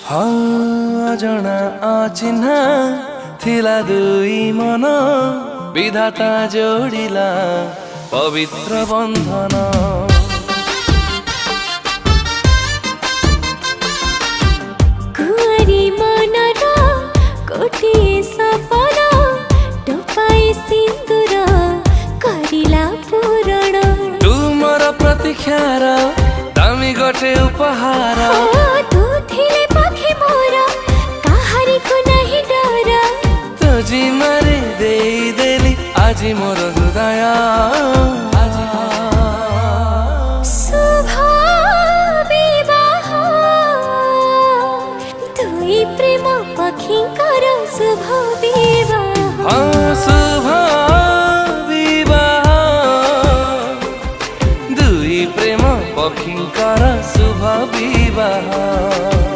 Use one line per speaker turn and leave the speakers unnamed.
अजଣା अचिन्हा थिला दुई मन विधाता जोडिला पवित्र बन्धन।
कुंवारी मनर गोटिए सपन टोपाई सिन्दूर करिला पूरण।
तुमर प्रतीक्षार दामी गोटे उपहार।
तू थिले पाखे मोर काहारी को नहीं डर।
तुझी मारी देई देली आजी मोर हृदय।
शुभ विवाह दुई प्रेम पक्षींकर शुभ विवाह।